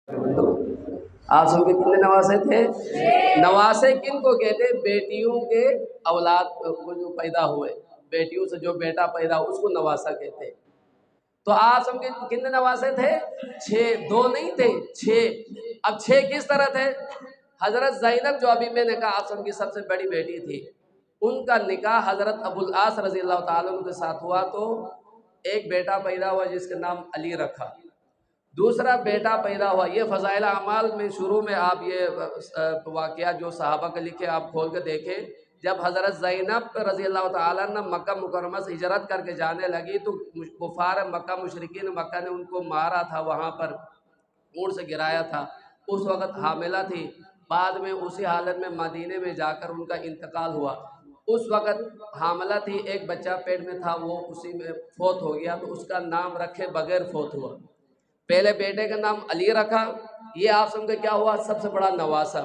आसम के कितने नवासे थे? नवासे किन को कहते? बेटियों के औलाद को जो पैदा हुए, बेटियों से जो बेटा पैदा हो उसको नवासा कहते। तो आसम के कितने नवासे थे? 6। 2 नहीं थे, 6। अब 6 किस तरह थे? हजरत ज़ैनब जो अभी मैंने कहा आसम की सबसे बड़ी बेटी थी, उनका निकाह हजरत अबुल आस रज़ी अल्लाह ताला अन्हु के साथ हुआ। तो एक बेटा पैदा हुआ जिसका नाम अली रखा, दूसरा बेटा पैदा हुआ। ये फ़ज़ाइल अमाल में शुरू में आप ये वाक़या जो सहाबा के लिखे आप खोल के देखें, जब हज़रत ज़ैनब रज़ी अल्लाह ताला अन्हा मक्का मुकर्रमा से हिजरत करके जाने लगी तो कुफ़ार मक्का मुशरिकीन मक्का ने उनको मारा था, वहाँ पर ऊँट से गिराया था। उस वक़्त हामिला थी, बाद में उसी हालत में मदीने में जाकर उनका इंतकाल हुआ। उस वक़्त हामिला थी, एक बच्चा पेट में था, वो उसी में फौत हो गया, तो उसका नाम रखे बगैर फौत हुआ। पहले बेटे का नाम अली रखा, ये आप समझे क्या हुआ? सबसे बड़ा नवासा।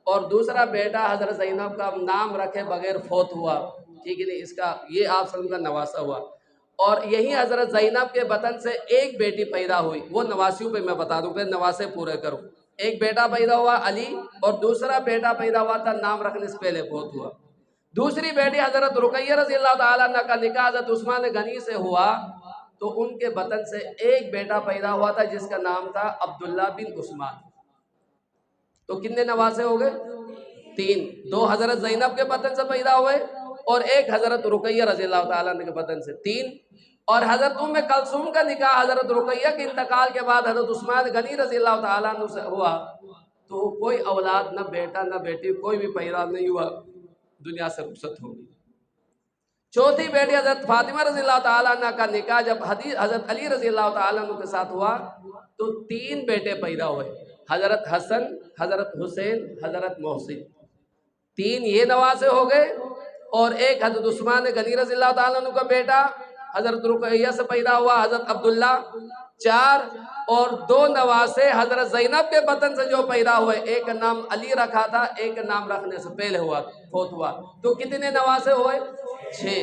और दूसरा बेटा हज़रत ज़ैनब का नाम रखे बगैर फौत हुआ, ठीक है नहीं, इसका ये आप समझ का नवासा हुआ। और यही हज़रत ज़ैनब के बतन से एक बेटी पैदा हुई, वो नवासियों पे मैं बता दूं, फिर नवासे पूरे करूं। एक बेटा पैदा हुआ अली, और दूसरा बेटा पैदा हुआ था, नाम रखने से पहले फौत हुआ। दूसरी बेटी हज़रत रुकैया रज़ी अल्लाह ताला अन्हा का निकाह हज़रत उस्मान गनी से हुआ, तो उनके बतन से एक बेटा पैदा हुआ था जिसका नाम था अब्दुल्ला बिन उस्मान। तो कितने नवासे हो गए? 3। 2 हज़रत ज़ैनब के बतन से पैदा हुए और एक हज़रत रुकैया रज़ी अल्लाह ताला अन्हा के बतन से 3। और हज़रत उम्मे कलसूम का निकाह हज़रत रुकैया के इंतकाल के बाद हज़रत उस्मान गनी रज़ी अल्लाह ताला अन्हु से हुआ, तो कोई औलाद, न बेटा न बेटी, कोई भी पैदा नहीं हुआ, दुनिया से रुखसत हो गई। चौथी बेटी हज़रत फातिमा रज़ी अल्लाह ताला अन्हा का निकाह जब हज़रत अली रज़ी अल्लाह ताला अन्हु के साथ हुआ, तो 3 बेटे पैदा हुए, हज़रत हसन, हज़रत हुसैन, हज़रत मोहसिन। 3 ये नवासे हो गए, और एक हज़रत उस्मान गनी रज़ी अल्लाह ताला अन्हु का बेटा हज़रत रुकैया से पैदा हुआ, हज़रत अब्दुल्ला। 4। और 2 नवासे हज़रत ज़ैनब के बतन से जो पैदा हुए, एक का नाम अली रखा था, एक का नाम रखने से पहले हुआ फौत हुआ। तो कितने नवासे हुए? 6।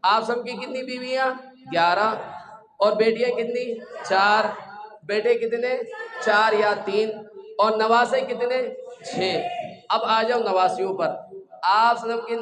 आप सबकी कितनी बीवियां? 11। और बेटियां कितनी? 4। बेटे कितने? 4 या 3। और नवासे कितने? 6। अब आ जाओ नवासियों पर। आप सबकी